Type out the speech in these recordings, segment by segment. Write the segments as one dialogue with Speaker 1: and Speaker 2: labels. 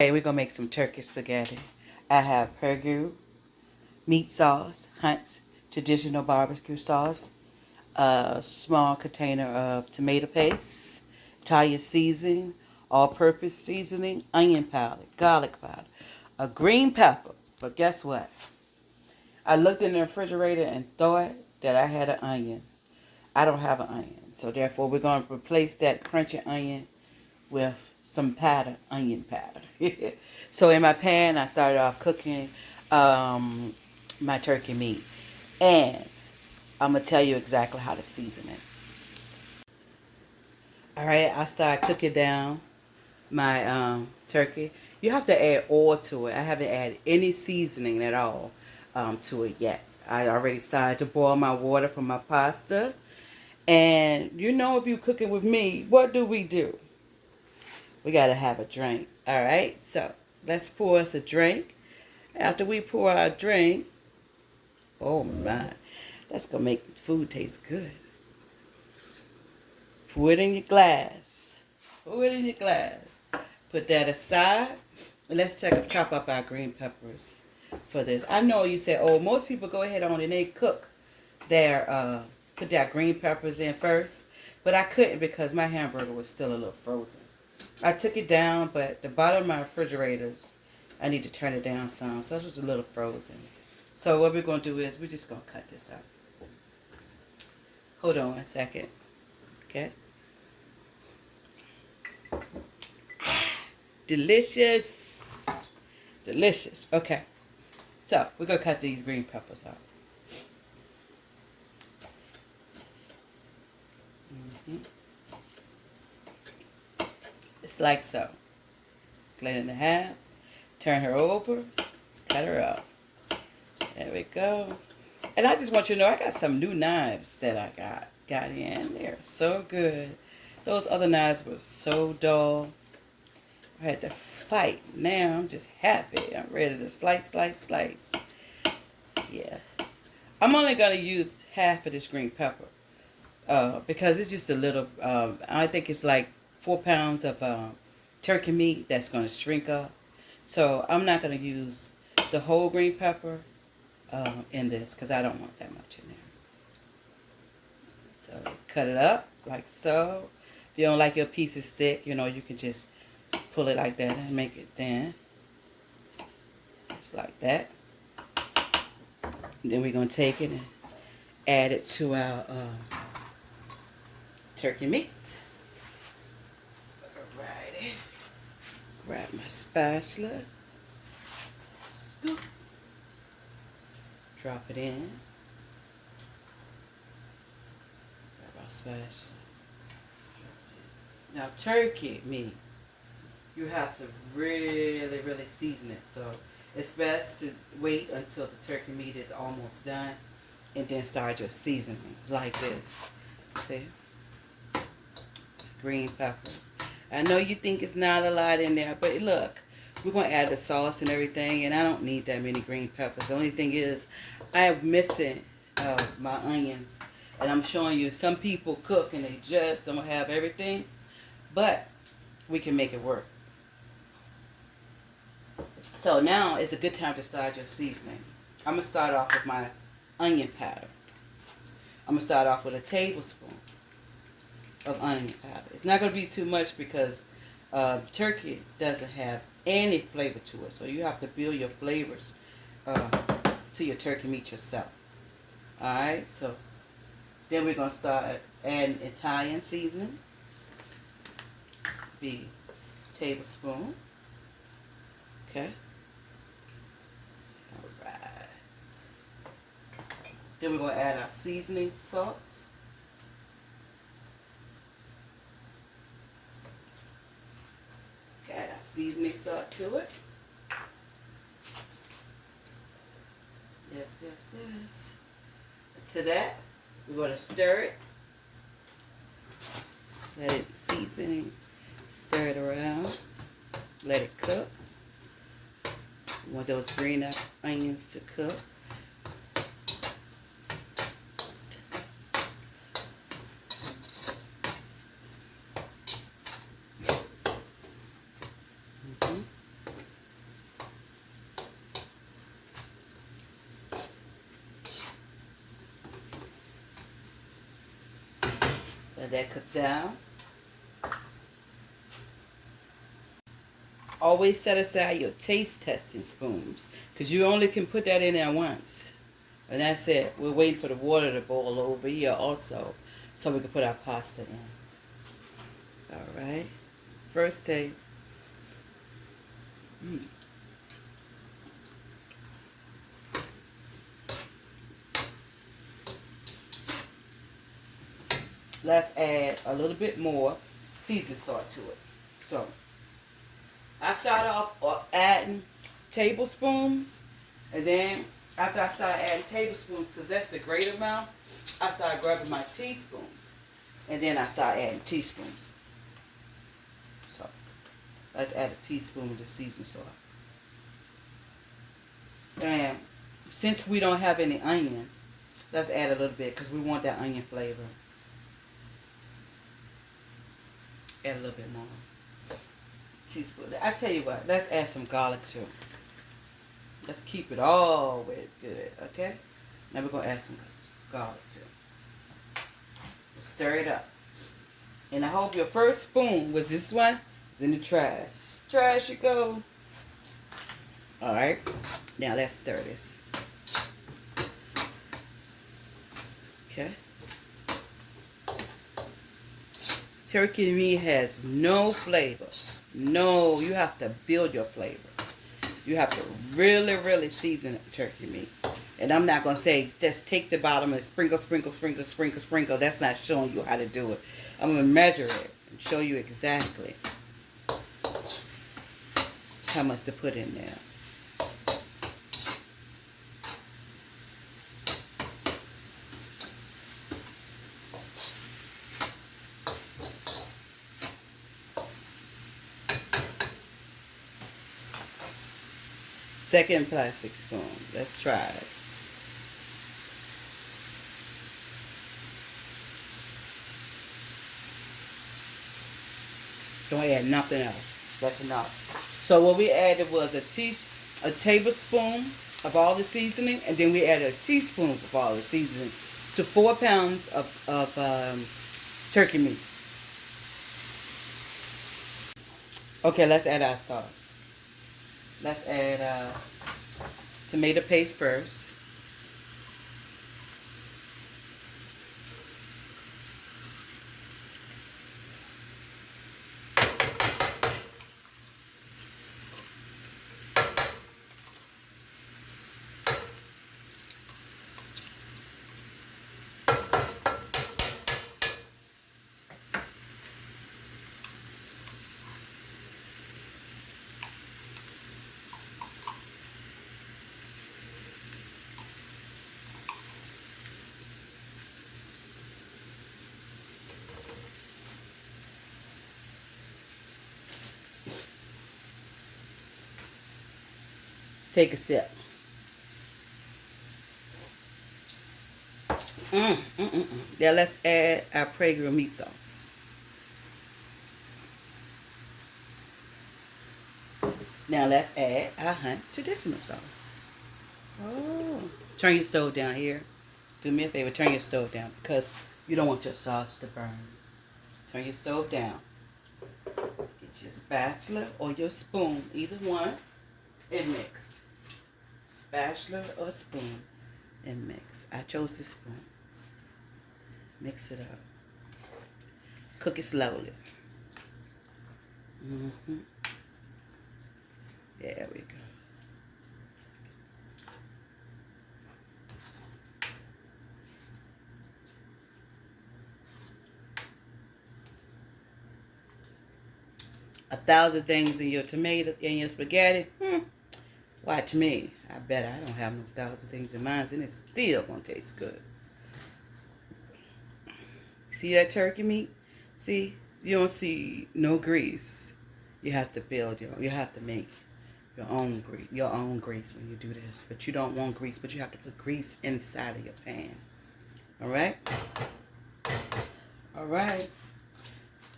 Speaker 1: Okay, we're gonna make some turkey spaghetti. I have Pergu meat sauce, Hunt's traditional barbecue sauce, a small container of tomato paste, Italian seasoning, all-purpose seasoning, onion powder, garlic powder, a green pepper. But guess what? I looked in the refrigerator and thought that I had an onion. I don't have an onion, so therefore we're gonna replace that crunchy onion with some powder, onion powder. So in my pan, I started off cooking um, my turkey meat. And I'm going to tell you exactly how to season it. All right, I start cooking down my turkey. You have to add oil to it. I haven't added any seasoning at all to it yet. I already started to boil my water for my pasta. And you know, if you're cooking with me, what do? We got to have a drink. All right, so let's pour us a drink. After we pour our drink, oh my, that's going to make the food taste good. Pour it in your glass. Pour it in your glass. Put that aside. And let's chop up our green peppers for this. I know you said, oh, most people go ahead on and they cook put their green peppers in first. But I couldn't because my hamburger was still a little frozen. I took it down, but the bottom of my refrigerators, I need to turn it down some. So it's just a little frozen. So what we're going to do is we're just going to cut this up. Hold on one second. Okay. Delicious. Delicious. Okay. So we're going to cut these green peppers out. It's like so. Slit it in half. Turn her over. Cut her up. There we go. And I just want you to know I got some new knives that I got in. They're so good. Those other knives were so dull. I had to fight. Now I'm just happy. I'm ready to slice, slice, slice. Yeah. I'm only going to use half of this green pepper because it's just a little, I think it's like 4 pounds of turkey meat that's going to shrink up. So I'm not going to use the whole green pepper in this because I don't want that much in there. So cut it up like so. If you don't like your pieces thick, you know, you can just pull it like that and make it thin. Just like that. And then we're going to take it and add it to our turkey meat. Alrighty. Grab my spatula. Scoop. Drop it in. Grab our spatula. Now turkey meat, you have to really, really season it. So it's best to wait until the turkey meat is almost done and then start your seasoning like this. See? It's green peppers. I know you think it's not a lot in there, but look, we're going to add the sauce and everything, and I don't need that many green peppers. The only thing is I am missing my onions, and I'm showing you some people cook and they just don't have everything, but we can make it work. So now is a good time to start your seasoning. I'm going to start off with my onion powder. I'm going to start off with a tablespoon of onion powder. It's not going to be too much because turkey doesn't have any flavor to it. So you have to build your flavors to your turkey meat yourself. Alright, so then we're going to start adding Italian seasoning. Be tablespoon. Okay. Alright. Then we're going to add our seasoning salt. Add our seasoning salt to it. Yes, yes, yes. To that, we're going to stir it. Let it season. Stir it around. Let it cook. You want those green onions to cook. Let that cook down. Always set aside your taste testing spoons because you only can put that in there once. And that's it. We're waiting for the water to boil over here also so we can put our pasta in. Alright. First taste. Let's add a little bit more seasoning salt to it. So, I start off adding tablespoons, and then after I start adding tablespoons, because that's the great amount, I start grabbing my teaspoons, and then I start adding teaspoons. So, let's add a teaspoon of the seasoning salt. And since we don't have any onions, let's add a little bit because we want that onion flavor. Add a little bit more. Teaspoon. I tell you what, let's add some garlic too. Let's keep it always good, okay? Now we're going to add some garlic too. We'll stir it up. And I hope your first spoon was this one. It's in the trash. Trash you go. Alright. Now let's stir this. Okay. Turkey meat has no flavor. No, you have to build your flavor. You have to really, really season turkey meat. And I'm not going to say, just take the bottom and sprinkle, sprinkle, sprinkle, sprinkle, sprinkle. That's not showing you how to do it. I'm going to measure it and show you exactly how much to put in there. Second plastic spoon. Let's try it. Don't add nothing else. That's enough. So what we added was a tablespoon of all the seasoning, and then we added a teaspoon of all the seasoning to 4 pounds of turkey meat. Okay, let's add our sauce. Let's add tomato paste first. Take a sip. Now let's add our Prego meat sauce. Now let's add our Hunt's traditional sauce. Oh. Turn your stove down here. Do me a favor, turn your stove down because you don't want your sauce to burn. Turn your stove down. Get your spatula or your spoon, either one, and mix. Spatula or spoon and mix. I chose the spoon. Mix it up. Cook it slowly. There we go. A thousand things in your tomato, in your spaghetti. Why, to me, I bet I don't have no thousand things in mine, and it's still gonna taste good. See that turkey meat? See, you don't see no grease. You have to build you have to make your own grease when you do this. But you don't want grease, but you have to put grease inside of your pan. All right? All right.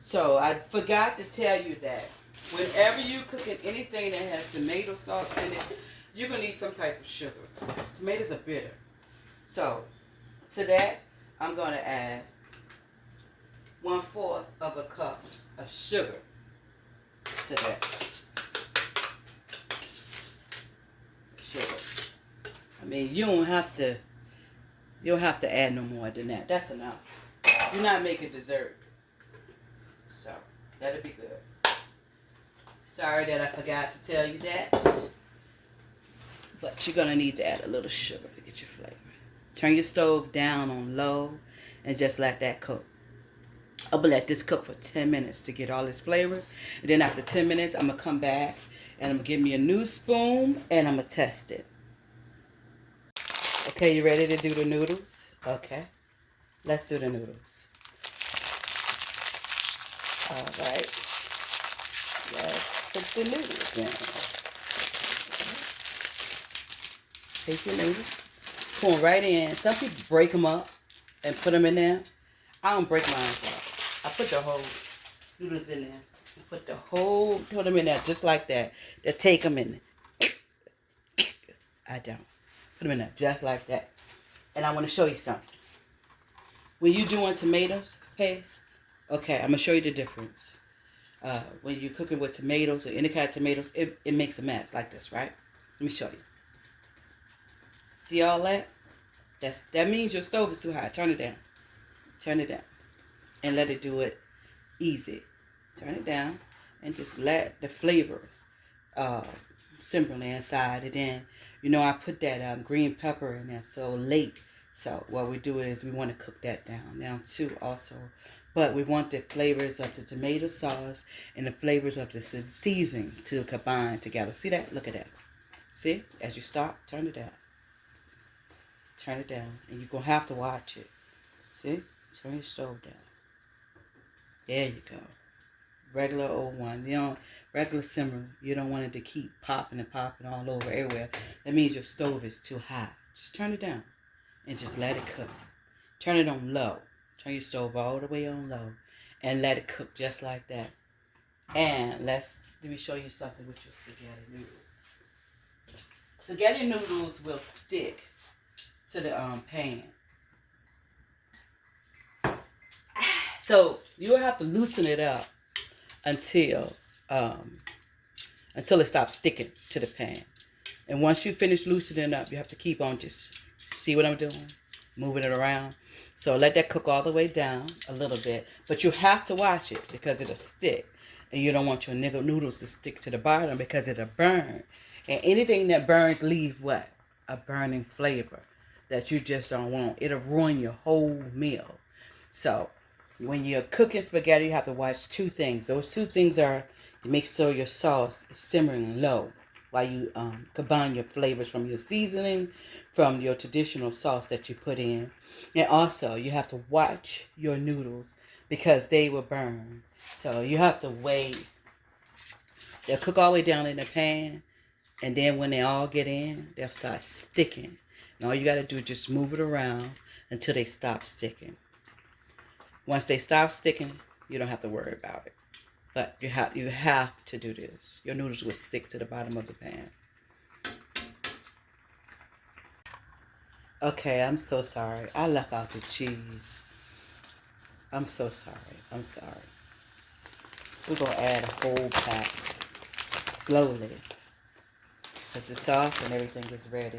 Speaker 1: So I forgot to tell you that whenever you cooking anything that has tomato sauce in it, you're going to need some type of sugar. Tomatoes are bitter. So to that, I'm going to add 1/4 of a cup of sugar to that. Sugar. I mean, you don't have to add no more than that. That's enough. You're not making dessert. So, that'll be good. Sorry that I forgot to tell you that. But you're going to need to add a little sugar to get your flavor. Turn your stove down on low and just let that cook. I'm going to let this cook for 10 minutes to get all its flavors. And then after 10 minutes, I'm going to come back and I'm going to give me a new spoon and I'm going to test it. Okay, you ready to do the noodles? Okay, let's do the noodles. All right, let's put the noodles in. Take your noodles, pour them right in. Some people break them up and put them in there. I don't break mine up. I put the whole noodles in there. Put them in there just like that. Then take them in there. I don't. Put them in there just like that. And I want to show you something. When you're doing tomatoes paste, okay, I'm going to show you the difference. When you're cooking with tomatoes or any kind of tomatoes, it makes a mess like this, right? Let me show you. See all that? That means your stove is too high. Turn it down. Turn it down. And let it do it easy. Turn it down and just let the flavors simmer inside. And then, I put that green pepper in there so late. So what we do is we want to cook that down too also. But we want the flavors of the tomato sauce and the flavors of the seasonings to combine together. See that? Look at that. See? As you stop, turn it down. Turn it down. And you're going to have to watch it. See? Turn your stove down. There you go. Regular old one. Regular simmer. You don't want it to keep popping and popping all over everywhere. That means your stove is too high. Just turn it down and just let it cook. Turn it on low. Turn your stove all the way on low and let it cook just like that. And let me show you something with your spaghetti noodles. Spaghetti noodles will stick to the pan. So you'll have to loosen it up until it stops sticking to the pan. And once you finish loosening it up, you have to keep on just, see what I'm doing? Moving it around. So let that cook all the way down a little bit. But you have to watch it because it'll stick. And you don't want your noodles to stick to the bottom because it'll burn. And anything that burns leave what? A burning flavor that you just don't want. It'll ruin your whole meal. So when you're cooking spaghetti, you have to watch two things. Those two things are to make sure your sauce is simmering low while you combine your flavors from your seasoning, from your traditional sauce that you put in. And also, you have to watch your noodles because they will burn. So you have to wait. They'll cook all the way down in the pan. And then when they all get in, they'll start sticking. And all you got to do is just move it around until they stop sticking. Once they stop sticking, you don't have to worry about it. But you have to do this. Your noodles will stick to the bottom of the pan. Okay, I'm so sorry. I left out the cheese. I'm so sorry. I'm sorry. We're going to add a whole pack slowly because the sauce and everything is ready.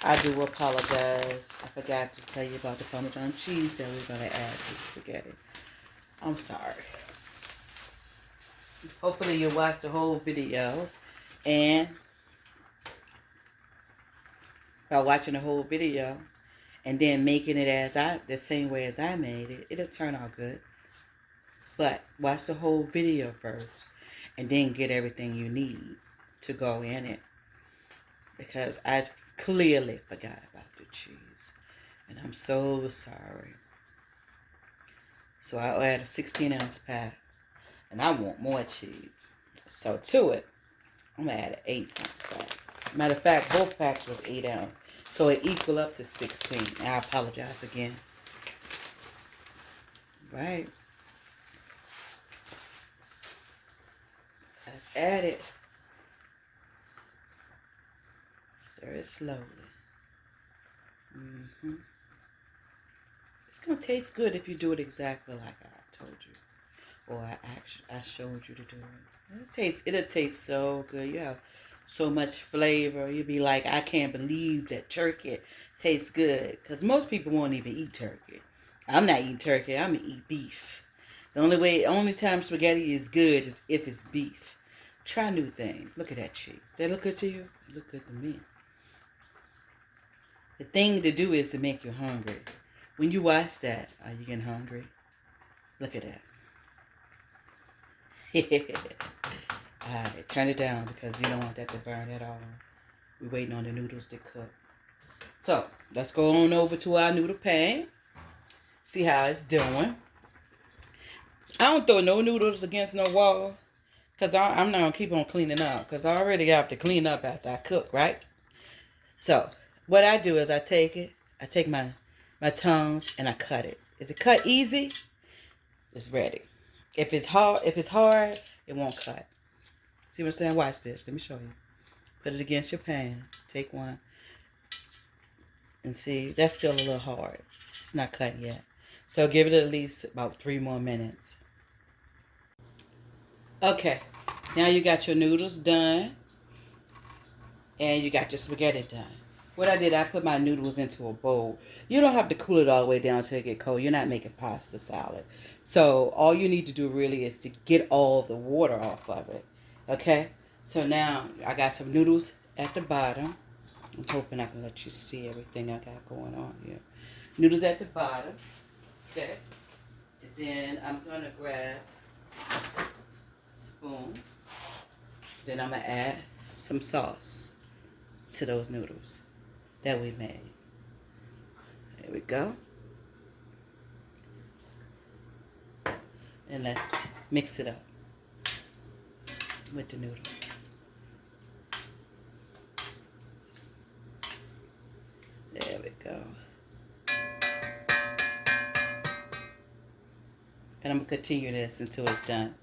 Speaker 1: I do apologize. I forgot to tell you about the Parmesan cheese that we're going to add to the spaghetti. I'm sorry. Hopefully you'll watch the whole video. And by watching the whole video and then making it the same way as I made it, it'll turn out good. But watch the whole video first and then get everything you need to go in it. Because I clearly forgot about the cheese. And I'm so sorry. So I'll add a 16-ounce pack. And I want more cheese. So to it, I'm going to add an 8-ounce pack. Matter of fact, both packs was 8 ounce. So it equal up to 16. And I apologize again. Right. Let's add it. Stir it slowly. It's going to taste good if you do it exactly like I told you. Or I showed you to do it. It'll taste so good. You have so much flavor. You'll be like, I can't believe that turkey tastes good. Because most people won't even eat turkey. I'm not eating turkey. I'm going to eat beef. Only time spaghetti is good is if it's beef. Try new things. Look at that cheese. Does that look good to you? It look good to me. The thing to do is to make you hungry. When you watch that, are you getting hungry? Look at that. Alright, turn it down because you don't want that to burn at all. We're waiting on the noodles to cook. So, let's go on over to our noodle pan. See how it's doing. I don't throw no noodles against no wall. Because I'm not going to keep on cleaning up. Because I already have to clean up after I cook, right? So, what I do is I take my tongs and I cut it. Is it cut easy? It's ready. If it's hard, it won't cut. See what I'm saying? Watch this. Let me show you. Put it against your pan. Take one. And see, that's still a little hard. It's not cut yet. So give it at least about 3 more minutes. Okay. Now you got your noodles done. And you got your spaghetti done. What I did, I put my noodles into a bowl. You don't have to cool it all the way down till it get cold. You're not making pasta salad. So all you need to do really is to get all the water off of it. Okay? So now I got some noodles at the bottom. I'm hoping I can let you see everything I got going on here. Noodles at the bottom. Okay? And then I'm going to grab a spoon. Then I'm going to add some sauce to those noodles that we made. There we go. And let's mix it up with the noodles. There we go. And I'm going to continue this until it's done.